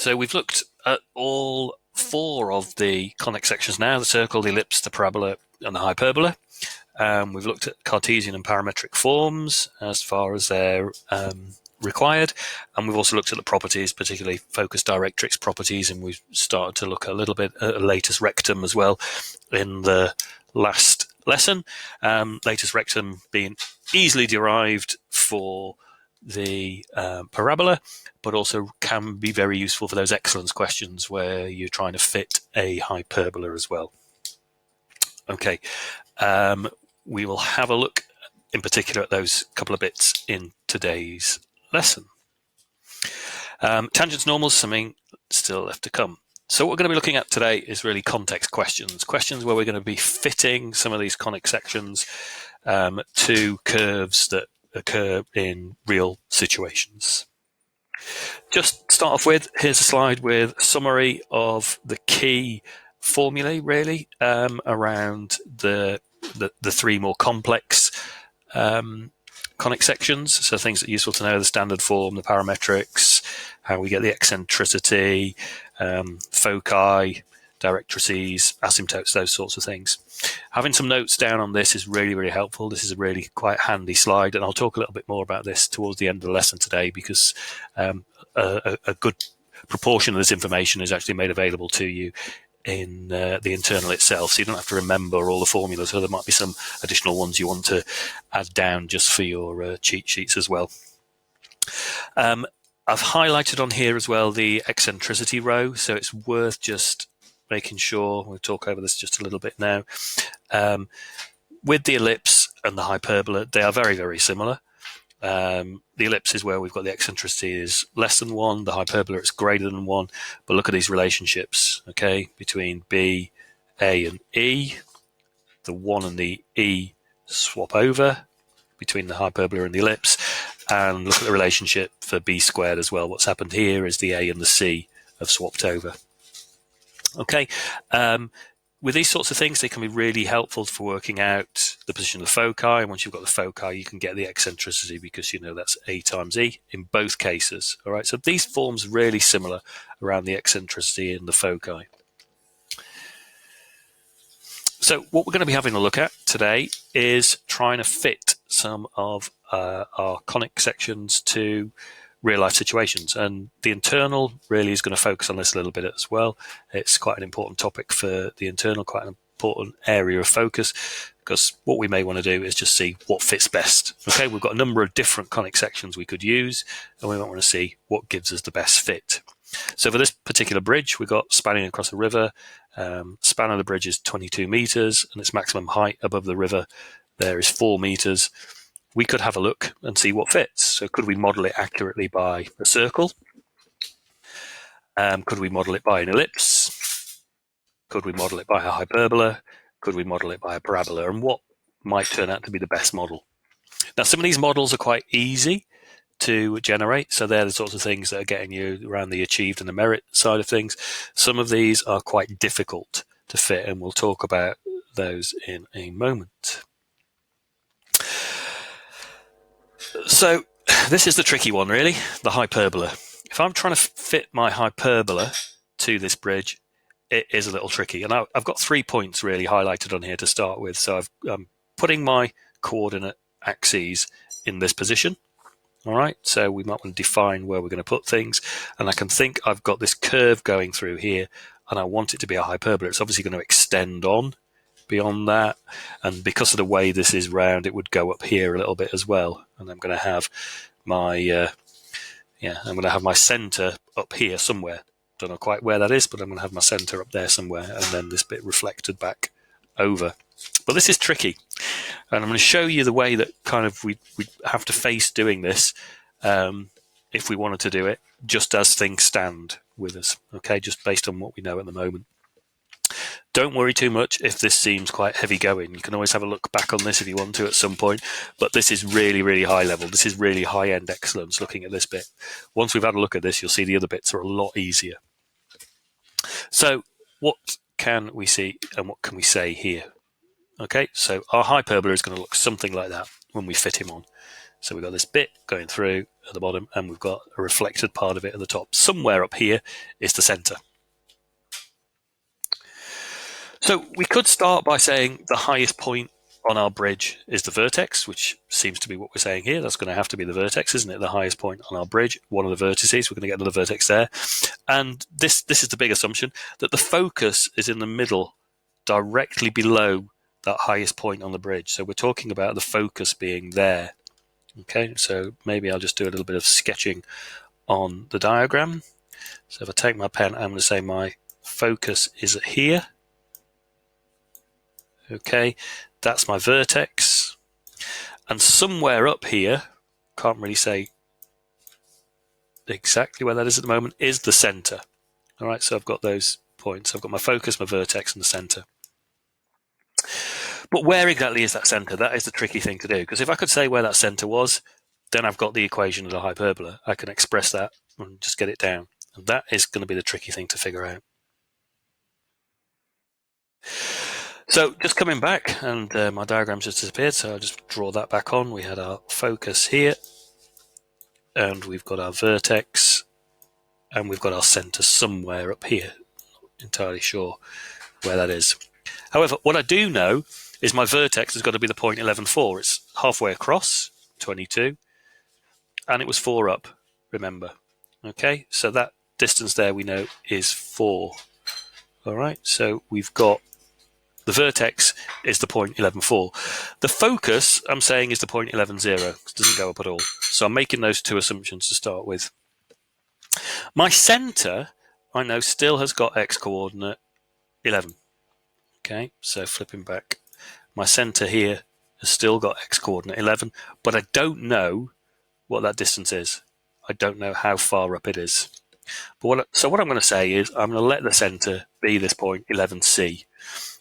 So we've looked at all four of the conic sections now: the circle, the ellipse, the parabola, and the hyperbola. We've looked at Cartesian and parametric forms as far as they're required, and we've also looked at the properties, particularly focus directrix properties, and we've started to look a little bit at latus rectum as well in the last lesson. Latus rectum being easily derived for the parabola, but also can be very useful for those excellence questions where you're trying to fit a hyperbola as well. Okay, we will have a look in particular at those couple of bits in today's lesson. Tangents, normals, something still left to come. So what we're going to be looking at today is really context questions where we're going to be fitting some of these conic sections to curves that occur in real situations. Just start off with, here's a slide with a summary of the key formulae really around the three more complex conic sections. So things that are useful to know: the standard form, the parametrics, how we get the eccentricity, foci, directrices, asymptotes, those sorts of things. Having some notes down on this is really, really helpful. This is a really quite handy slide, and I'll talk a little bit more about this towards the end of the lesson today, because a good proportion of this information is actually made available to you in the internal itself, so you don't have to remember all the formulas. So there might be some additional ones you want to add down just for your cheat sheets as well. I've highlighted on here as well the eccentricity row, so it's worth just making sure. We'll talk over this just a little bit now. With the ellipse and the hyperbola, they are very, very similar. The ellipse is where we've got the eccentricity is less than 1, the hyperbola is greater than 1, but look at these relationships, okay, between B, A, and E. The 1 and the E swap over between the hyperbola and the ellipse, and look at the relationship for B squared as well. What's happened here is the A and the C have swapped over. Okay, with these sorts of things, they can be really helpful for working out the position of the foci. And once you've got the foci, you can get the eccentricity, because you know that's A times E in both cases. All right, so these forms really similar around the eccentricity and the foci. So what we're going to be having a look at today is trying to fit some of our conic sections to real life situations, and the internal really is going to focus on this a little bit as well. It's quite an important topic for the internal, quite an important area of focus, because what we may want to do is just see what fits best. Okay, we've got a number of different conic sections we could use, and we might want to see what gives us the best fit. So for this particular bridge, we've got spanning across a river. Span of the bridge is 22 meters, and its maximum height above the river there is 4 meters. We could have a look and see what fits. So could we model it accurately by a circle? Could we model it by an ellipse? Could we model it by a hyperbola? Could we model it by a parabola? And what might turn out to be the best model? Now, some of these models are quite easy to generate. So they're the sorts of things that are getting you around the achieved and the merit side of things. Some of these are quite difficult to fit, and we'll talk about those in a moment. So this is the tricky one, really, the hyperbola. If I'm trying to fit my hyperbola to this bridge, it is a little tricky. And I've got 3 points really highlighted on here to start with. So I'm putting my coordinate axes in this position. All right, so we might want to define where we're going to put things. And I can think I've got this curve going through here, and I want it to be a hyperbola. It's obviously going to extend on beyond that, and because of the way this is round, it would go up here a little bit as well. And I'm going to have my center up here somewhere. Don't know quite where that is, but I'm going to have my center up there somewhere, and then this bit reflected back over. But this is tricky, and I'm going to show you the way that kind of we have to face doing this if we wanted to do it just as things stand with us. Okay, just based on what we know at the moment. Don't worry too much if this seems quite heavy going. You can always have a look back on this if you want to at some point, but this is really, really high level. This is really high-end excellence looking at this bit. Once we've had a look at this, you'll see the other bits are a lot easier. So what can we see and what can we say here? Okay, so our hyperbola is going to look something like that when we fit him on. So we've got this bit going through at the bottom, and we've got a reflected part of it at the top. Somewhere up here is the center. So we could start by saying the highest point on our bridge is the vertex, which seems to be what we're saying here. That's going to have to be the vertex, isn't it? The highest point on our bridge, one of the vertices. We're going to get another vertex there. And this is the big assumption, that the focus is in the middle, directly below that highest point on the bridge. So we're talking about the focus being there. Okay, so maybe I'll just do a little bit of sketching on the diagram. So if I take my pen, I'm going to say my focus is here. Okay, that's my vertex. And somewhere up here, can't really say exactly where that is at the moment, is the center. All right, so I've got those points. I've got my focus, my vertex, and the center. But where exactly is that center? That is the tricky thing to do, because if I could say where that center was, then I've got the equation of the hyperbola. I can express that and just get it down. And that is going to be the tricky thing to figure out. So just coming back, and my diagram's just disappeared, so I'll just draw that back on. We had our focus here, and we've got our vertex, and we've got our center somewhere up here. Not entirely sure where that is. However, what I do know is my vertex has got to be the point 11,4. It's halfway across, 22, and it was 4 up, remember. Okay, so that distance there we know is 4. All right, so we've got the vertex is the point 11,4. The focus, I'm saying, is the point 11,0. It doesn't go up at all. So I'm making those two assumptions to start with. My center, I know, still has got x-coordinate 11. Okay, so flipping back. My center here has still got x-coordinate 11, but I don't know what that distance is. I don't know how far up it is. But what I'm going to say is I'm going to let the center be this point 11c.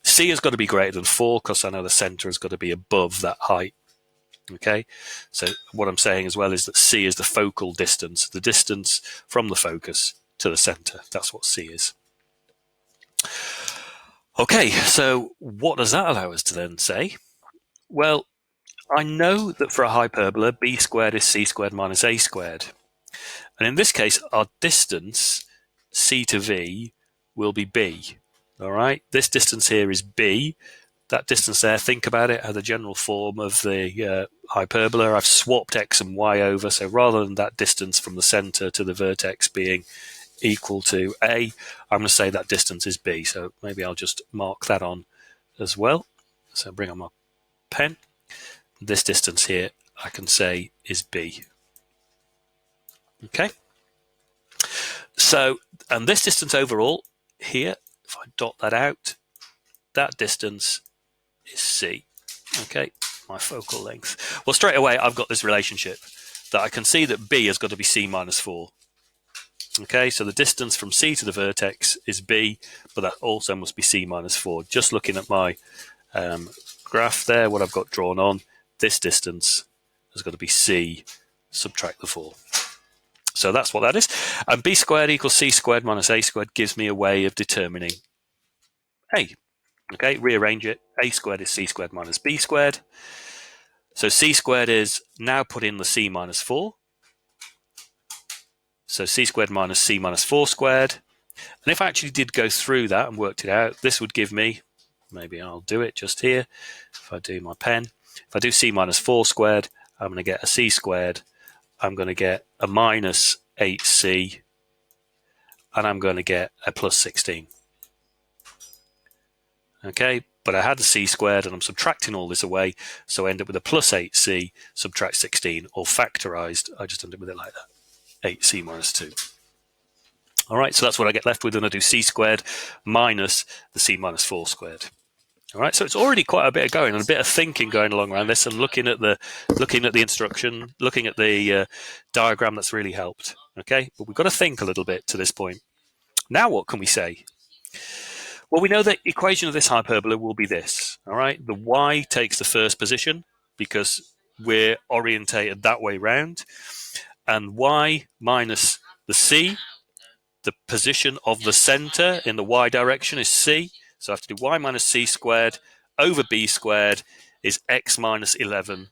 C has got to be greater than 4 because I know the center has got to be above that height. Okay, so what I'm saying as well is that C is the focal distance, the distance from the focus to the center. That's what C is. Okay, so what does that allow us to then say? Well, I know that for a hyperbola, b squared is c squared minus a squared. And in this case, our distance, c to v, will be b. All right, this distance here is b. That distance there, think about it as the general form of the hyperbola. I've swapped x and y over, so rather than that distance from the center to the vertex being equal to a, I'm going to say that distance is b. So maybe I'll just mark that on as well. So bring on my pen. This distance here, I can say is b. Okay. So, and this distance overall here, if I dot that out, that distance is c. Okay, my focal length. Well, straight away, I've got this relationship that I can see that b has got to be c minus 4. Okay, so the distance from c to the vertex is b, but that also must be c minus 4. Just looking at my graph there, what I've got drawn on, this distance has got to be c, subtract the 4. So that's what that is. And b squared equals c squared minus a squared gives me a way of determining a. Okay, rearrange it. A squared is c squared minus b squared. So c squared is, now put in the c minus 4. So c squared minus c minus 4 squared. And if I actually did go through that and worked it out, this would give me, maybe I'll do it just here. If I do my pen, if I do c minus 4 squared, I'm going to get a c squared. I'm going to get a minus 8c, and I'm going to get a plus 16. Okay, but I had a c squared, and I'm subtracting all this away, so I end up with a plus 8c, subtract 16, or factorized. I just end up with it like that, 8c minus 2. All right, so that's what I get left with when I do c squared minus the c minus 4 squared. All right, so it's already quite a bit of going and a bit of thinking going along around this, and looking at the instruction, looking at the diagram. That's really helped. Okay, but we've got to think a little bit to this point. Now, what can we say? Well, we know the equation of this hyperbola will be this. All right, the y takes the first position because we're orientated that way round, and y minus the c, the position of the center in the y direction, is c. So I have to do y minus c squared over b squared is x minus 11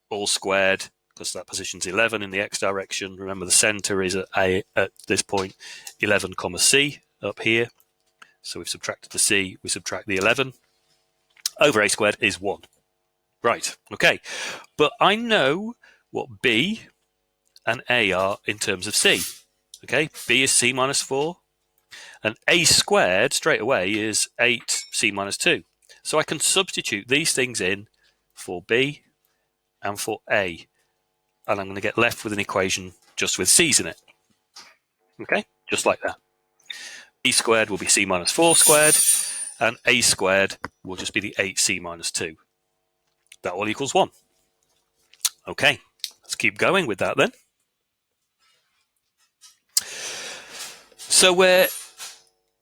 all squared because that position's 11 in the x direction. Remember, the center is at A at this point, 11, c up here. So we've subtracted the c, we subtract the 11. Over a squared is 1. Right, okay. But I know what b and a are in terms of c. Okay, b is c minus 4, and a squared straight away is 8c minus 2. So I can substitute these things in for b and for a, and I'm going to get left with an equation just with c's in it. Okay, just like that. B squared will be c minus 4 squared, and a squared will just be the 8c minus 2. That all equals 1. Okay, let's keep going with that then. So we're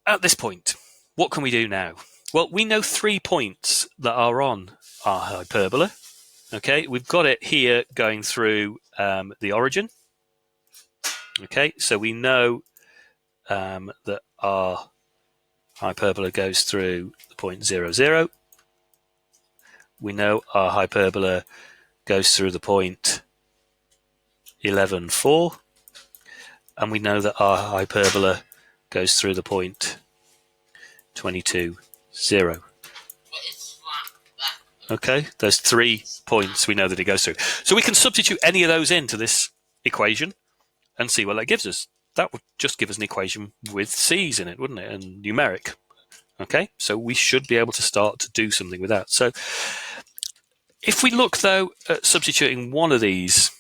at this point. What can we do now? Well, we know 3 points that are on our hyperbola. Okay, we've got it here going through the origin. Okay, so we know that our hyperbola goes through the point 0, 0. We know our hyperbola goes through the point 11, 4. And we know that our hyperbola goes through the point 22, 0. Okay, there's 3 points we know that it goes through. So we can substitute any of those into this equation and see what that gives us. That would just give us an equation with c's in it, wouldn't it? And numeric. Okay, so we should be able to start to do something with that. So if we look, though, at substituting one of these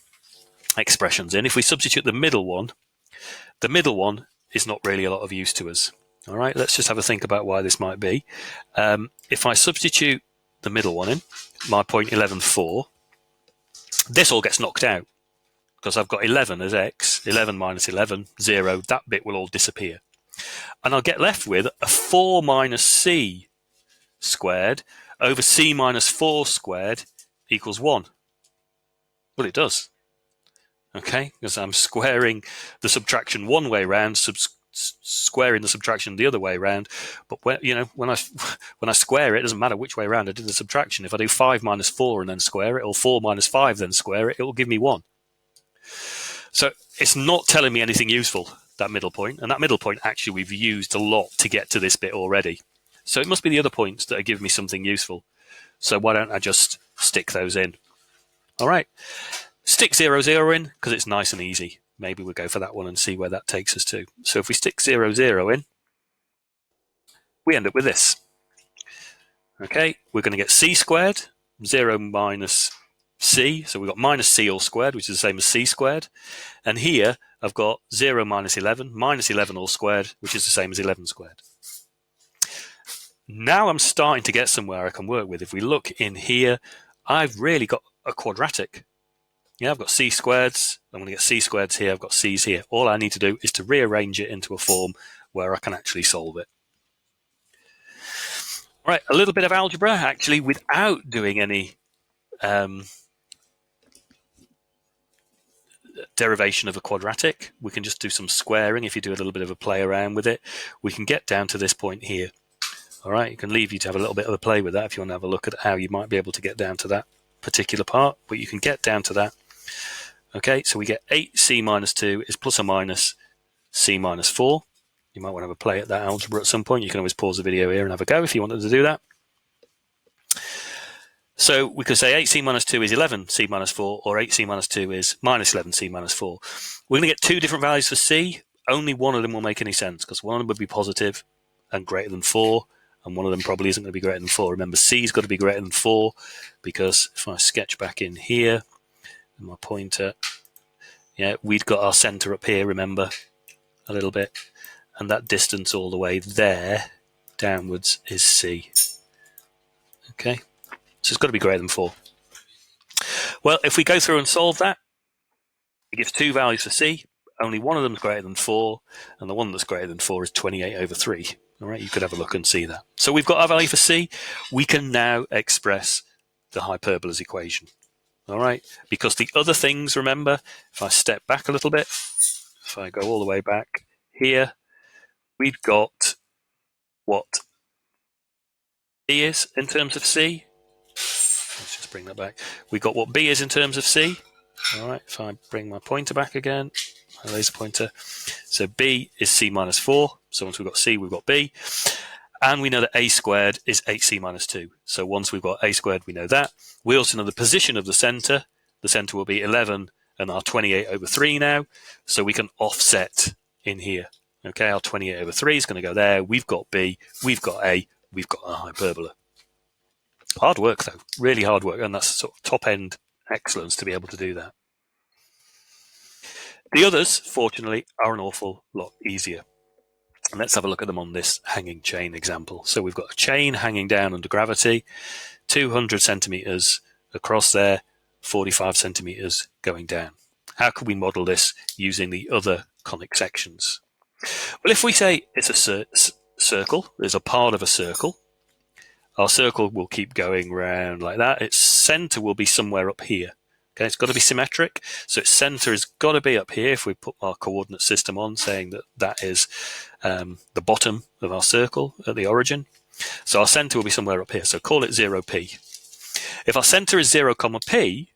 expressions in, if we substitute the middle one is not really a lot of use to us. All right, let's just have a think about why this might be. If I substitute the middle one in, my point 11, 4, this all gets knocked out because I've got 11 as x, 11 minus 11, 0. That bit will all disappear. And I'll get left with a 4 minus c squared over c minus 4 squared equals 1. Well, it does. Okay, because I'm squaring the subtraction one way round, squaring the subtraction the other way round. But when I square it, it doesn't matter which way round I did the subtraction. If I do 5 minus 4 and then square it, or 4 minus 5 then square it, it will give me 1. So it's not telling me anything useful, that middle point. And that middle point, actually, we've used a lot to get to this bit already. So it must be the other points that are giving me something useful. So why don't I just stick those in? All right. Stick 0, 0 in because it's nice and easy. Maybe we'll go for that one and see where that takes us to. So if we stick 0, 0 in, we end up with this. Okay, we're going to get c squared, 0 minus c. So we've got minus c all squared, which is the same as c squared. And here I've got 0 minus 11, minus 11 all squared, which is the same as 11 squared. Now I'm starting to get somewhere I can work with. If we look in here, I've really got a quadratic. Yeah, I've got c squareds. I'm going to get c squareds here. I've got c's here. All I need to do is to rearrange it into a form where I can actually solve it. All right, a little bit of algebra, actually, without doing any derivation of a quadratic. We can just do some squaring. If you do a little bit of a play around with it, we can get down to this point here. All right, you can leave you to have a little bit of a play with that if you want to have a look at how you might be able to get down to that particular part, but you can get down to that. Okay, so we get 8c minus 2 is plus or minus c minus 4. You might want to have a play at that algebra at some point. You can always pause the video here and have a go if you wanted to do that. So we could say 8c minus 2 is 11c minus 4, or 8c minus 2 is minus 11c minus 4. We're going to get 2 different values for c. Only one of them will make any sense, because one of them would be positive and greater than 4, and one of them probably isn't going to be greater than 4. Remember, c's got to be greater than 4, because if I sketch back in here, and my pointer, yeah, we'd got our center up here, remember, a little bit, and that distance all the way there downwards is c. Okay, so it's got to be greater than 4. Well, if we go through and solve that, it gives 2 values for c. Only one of them is greater than 4, and the one that's greater than 4 is 28 over 3. All right, you could have a look and see that. So we've got our value for c. We can now express the hyperbola's equation. All right, because the other things, remember, if I step back a little bit, if I go all the way back here, we've got what b is in terms of c. Let's just bring that back. We've got what b is in terms of c. All right, if I bring my pointer back again, my laser pointer. So b is c minus 4. So once we've got c, we've got b. And we know that a squared is 8c minus 2. So once we've got a squared, we know that. We also know the position of the center. The center will be 11 and our 28 over 3 now. So we can offset in here. Okay, our 28 over 3 is going to go there. We've got b, we've got a, we've got a hyperbola. Hard work, though. Really hard work. And that's sort of top-end excellence to be able to do that. The others, fortunately, are an awful lot easier. And let's have a look at them on this hanging chain example. So we've got a chain hanging down under gravity, 200 centimeters across there, 45 centimeters going down. How can we model this using the other conic sections? Well, if we say it's a circle, there's a part of a circle, our circle will keep going round like that. Its center will be somewhere up here. Okay, it's got to be symmetric. So its center has got to be up here if we put our coordinate system on, saying that that is the bottom of our circle at the origin. So our center will be somewhere up here. So call it 0p. If our center is 0, p,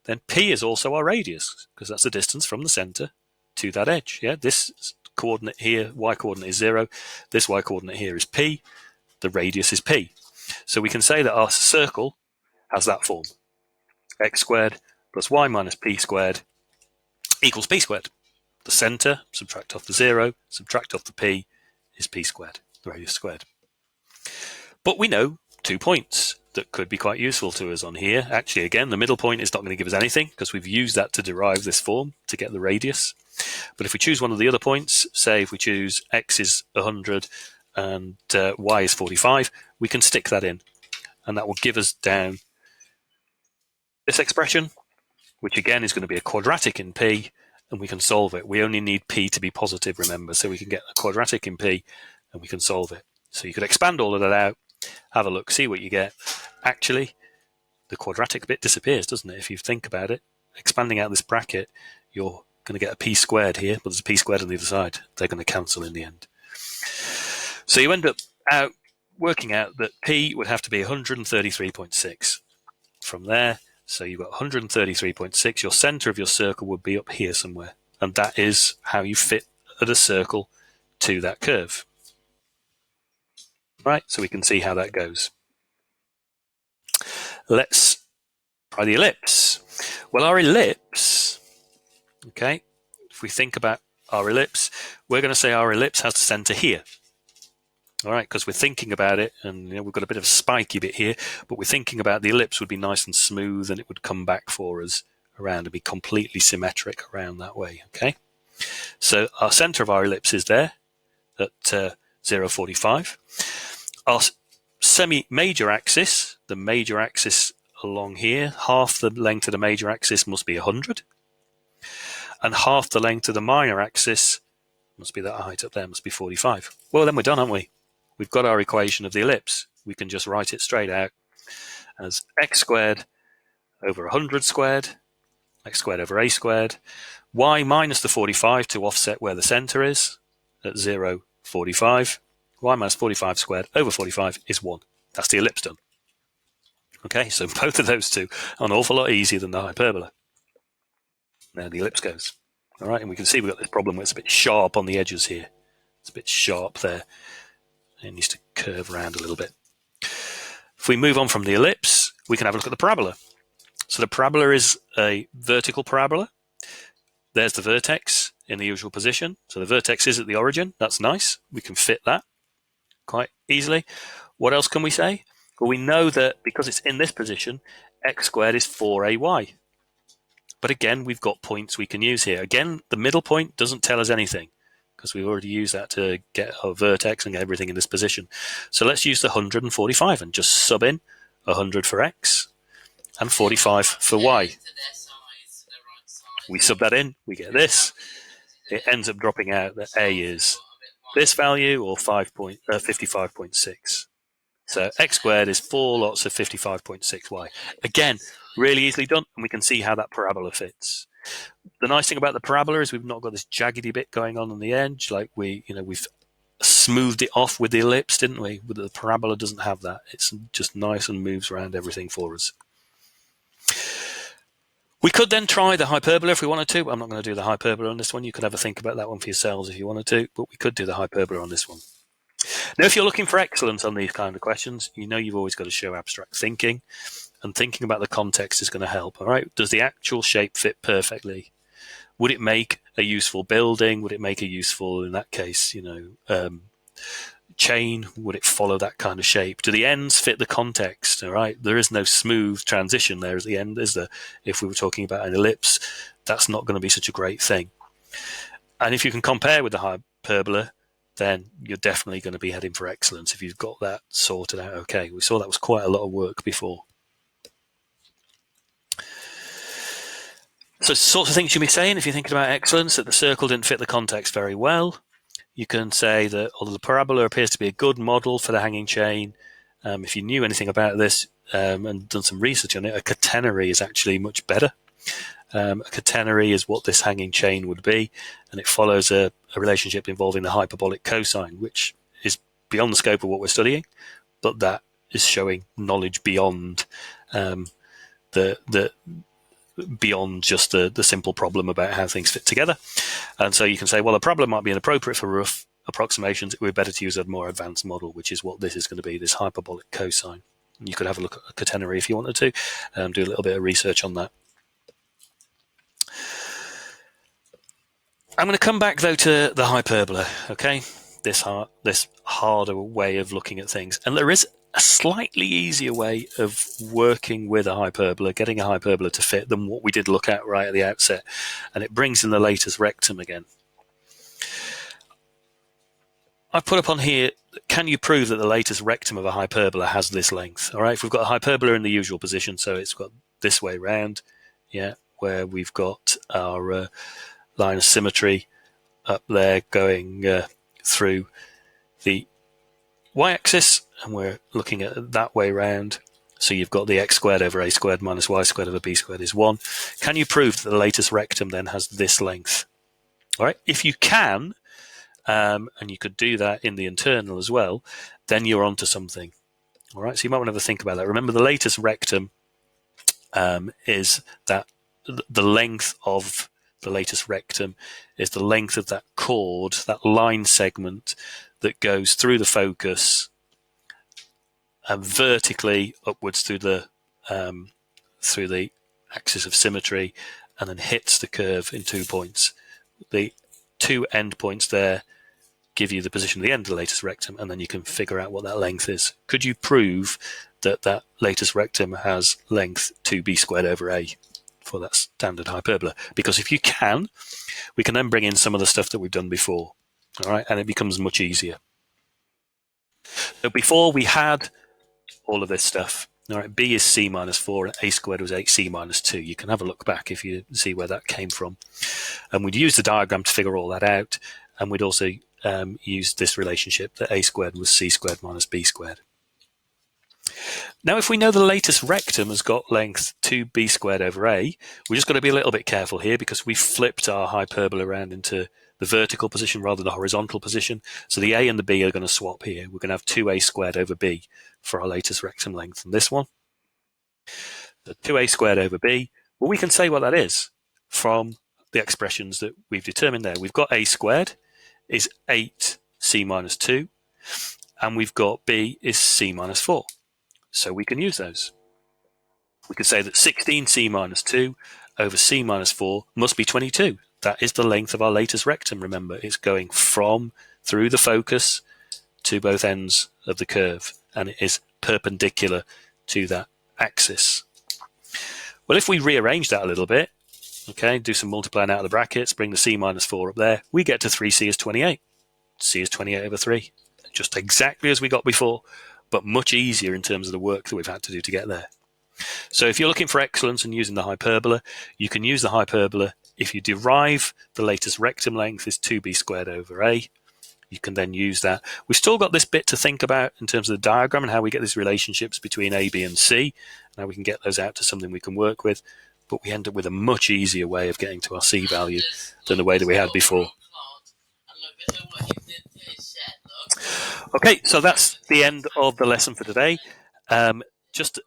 then p is also our radius, because that's the distance from the center to that edge. Yeah, this coordinate here, y coordinate is 0. This y coordinate here is p. The radius is p. So we can say that our circle has that form. X squared plus y minus p squared equals p squared. The center, subtract off the 0, subtract off the p, is p squared, the radius squared. But we know 2 points that could be quite useful to us on here. Actually, again, the middle point is not going to give us anything because we've used that to derive this form to get the radius. But if we choose one of the other points, say if we choose x is 100 and y is 45, we can stick that in. And that will give us down this expression, which again is going to be a quadratic in p, and we can solve it. We only need p to be positive, remember, so we can get a quadratic in p and we can solve it. So you could expand all of that out, have a look, see what you get. Actually, the quadratic bit disappears, doesn't it? If you think about it, expanding out this bracket, you're going to get a p squared here, but there's a p squared on the other side. They're going to cancel in the end. So you end up working out that p would have to be 133.6 from there. So you've got 133.6. Your center of your circle would be up here somewhere. And that is how you fit a circle to that curve. Right, so we can see how that goes. Let's try the ellipse. Well, our ellipse, okay, if we think about our ellipse, we're going to say our ellipse has the center here. All right, because we're thinking about it, and we've got a bit of a spiky bit here, but we're thinking about the ellipse would be nice and smooth, and it would come back for us around and be completely symmetric around that way. Okay, so our center of our ellipse is there at 0.45. Our semi-major axis, the major axis along here, half the length of the major axis must be 100, and half the length of the minor axis must be that height up there, must be 45. Well, then we're done, aren't we? We've got our equation of the ellipse. We can just write it straight out as x squared over 100 squared, x squared over a squared, y minus the 45 to offset where the center is at 0.45, y minus 45 squared over 45 is 1. That's the ellipse done. Okay, so both of those two are an awful lot easier than the hyperbola. Now the ellipse goes. All right, and we can see we've got this problem where it's a bit sharp on the edges here. It's a bit sharp there. It needs to curve around a little bit. If we move on from the ellipse, we can have a look at the parabola. So the parabola is a vertical parabola. There's the vertex in the usual position. So the vertex is at the origin. That's nice. We can fit that quite easily. What else can we say? Well, we know that because it's in this position, x squared is 4ay. But again, we've got points we can use here. Again, the middle point doesn't tell us anything, because we've already used that to get our vertex and get everything in this position. So let's use the 145 and just sub in 100 for x and 45 for y. We sub that in, we get this. It ends up dropping out that a is this value, or 55.6. So x squared is 4 lots of 55.6y. Again, really easily done, and we can see how that parabola fits. The nice thing about the parabola is we've not got this jaggedy bit going on the edge, like we've smoothed it off with the ellipse, didn't we? But the parabola doesn't have that. It's just nice and moves around everything for us. We could then try the hyperbola if we wanted to. I'm not going to do the hyperbola on this one. You could have a think about that one for yourselves if you wanted to, but we could do the hyperbola on this one. Now, if you're looking for excellence on these kind of questions, you know you've always got to show abstract thinking, and thinking about the context is going to help. All right, does the actual shape fit perfectly? Would it make a useful building? Would it make a useful, in that case, chain? Would it follow that kind of shape? Do the ends fit the context? All right, there is no smooth transition there at the end, is there? If we were talking about an ellipse, that's not going to be such a great thing. And if you can compare with the hyperbola, then you're definitely going to be heading for excellence if you've got that sorted out. Okay, we saw that was quite a lot of work before. So sorts of things you be saying if you're thinking about excellence, that the circle didn't fit the context very well. You can say that although the parabola appears to be a good model for the hanging chain, if you knew anything about this and done some research on it, a catenary is actually much better. A catenary is what this hanging chain would be, and it follows a relationship involving the hyperbolic cosine, which is beyond the scope of what we're studying, but that is showing knowledge beyond beyond just the simple problem about how things fit together. And so you can say, well, a parabola might be inappropriate for rough approximations. It would be better to use a more advanced model, which is what this is going to be, this hyperbolic cosine. And you could have a look at a catenary if you wanted to, do a little bit of research on that. I'm going to come back, though, to the hyperbola, okay? This harder way of looking at things. And there is a slightly easier way of working with a hyperbola, getting a hyperbola to fit than what we did look at right at the outset. And it brings in the latus rectum again. I've put up on here, can you prove that the latus rectum of a hyperbola has this length? All right, if we've got a hyperbola in the usual position, so it's got this way round, yeah, where we've got our line of symmetry up there going through the y-axis, and we're looking at that way round. So you've got the x squared over a squared minus y squared over b squared is 1. Can you prove that the latus rectum then has this length? All right, if you can, and you could do that in the internal as well, then you're onto something. All right, so you might want to have a think about that. Remember, the latus rectum is that the length of the latus rectum is the length of that chord, that line segment that goes through the focus and vertically upwards through the axis of symmetry, and then hits the curve in 2 points. The 2 end points there give you the position of the end of the latus rectum, and then you can figure out what that length is. Could you prove that that latus rectum has length 2b squared over a for that standard hyperbola? Because if you can, we can then bring in some of the stuff that we've done before. All right, and it becomes much easier. So before we had all of this stuff. All right, b is c minus 4, and a squared was 8c minus 2. You can have a look back if you see where that came from. And we'd use the diagram to figure all that out, and we'd also use this relationship that a squared was c squared minus b squared. Now, if we know the latus rectum has got length 2b squared over a, we've just got to be a little bit careful here because we flipped our hyperbola around into the vertical position rather than the horizontal position. So the a and the b are going to swap here. We're going to have 2a squared over b for our latus rectum length. And this one, the 2a squared over b, well, we can say what that is from the expressions that we've determined there. We've got a squared is 8c minus 2, and we've got b is c minus 4. So we can use those. We could say that 16c minus 2 over c minus 4 must be 22. That is the length of our latus rectum. Remember, it's going from through the focus to both ends of the curve, and it is perpendicular to that axis. Well, if we rearrange that a little bit, okay, do some multiplying out of the brackets, bring the c minus 4 up there, we get to 3c is 28. c is 28 over 3. Just exactly as we got before, but much easier in terms of the work that we've had to do to get there. So if you're looking for excellence and using the hyperbola, you can use the hyperbola. If you derive the latus rectum length is 2b squared over a, you can then use that. We've still got this bit to think about in terms of the diagram and how we get these relationships between a, b, and c, and how we can get those out to something we can work with, but we end up with a much easier way of getting to our c value than the way that we had before. Okay, so that's the end of the lesson for today. Just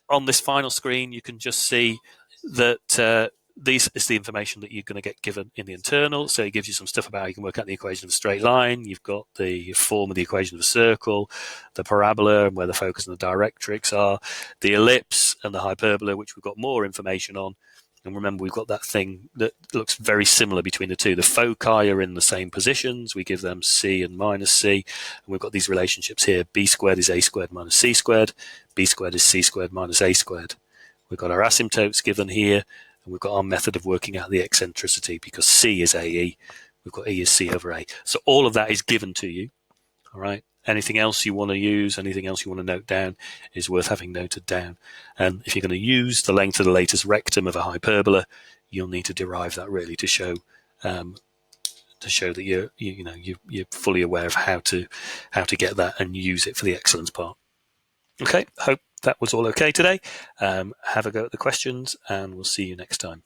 on this final screen, you can just see that this is the information that you're going to get given in the internal. So it gives you some stuff about how you can work out the equation of a straight line. You've got the form of the equation of a circle, the parabola and where the focus and the directrix are, the ellipse and the hyperbola, which we've got more information on. And remember, we've got that thing that looks very similar between the two. The foci are in the same positions. We give them c and minus c. And we've got these relationships here. B squared is a squared minus c squared. B squared is c squared minus a squared. We've got our asymptotes given here. And we've got our method of working out the eccentricity because c is AE. We've got E is c over A. So all of that is given to you. All right. Anything else you want to use, anything else you want to note down is worth having noted down. And if you're going to use the length of the latus rectum of a hyperbola, you'll need to derive that really to show that you're fully aware of how to get that and use it for the excellence part. Okay, hope that was all okay today. Have a go at the questions, and we'll see you next time.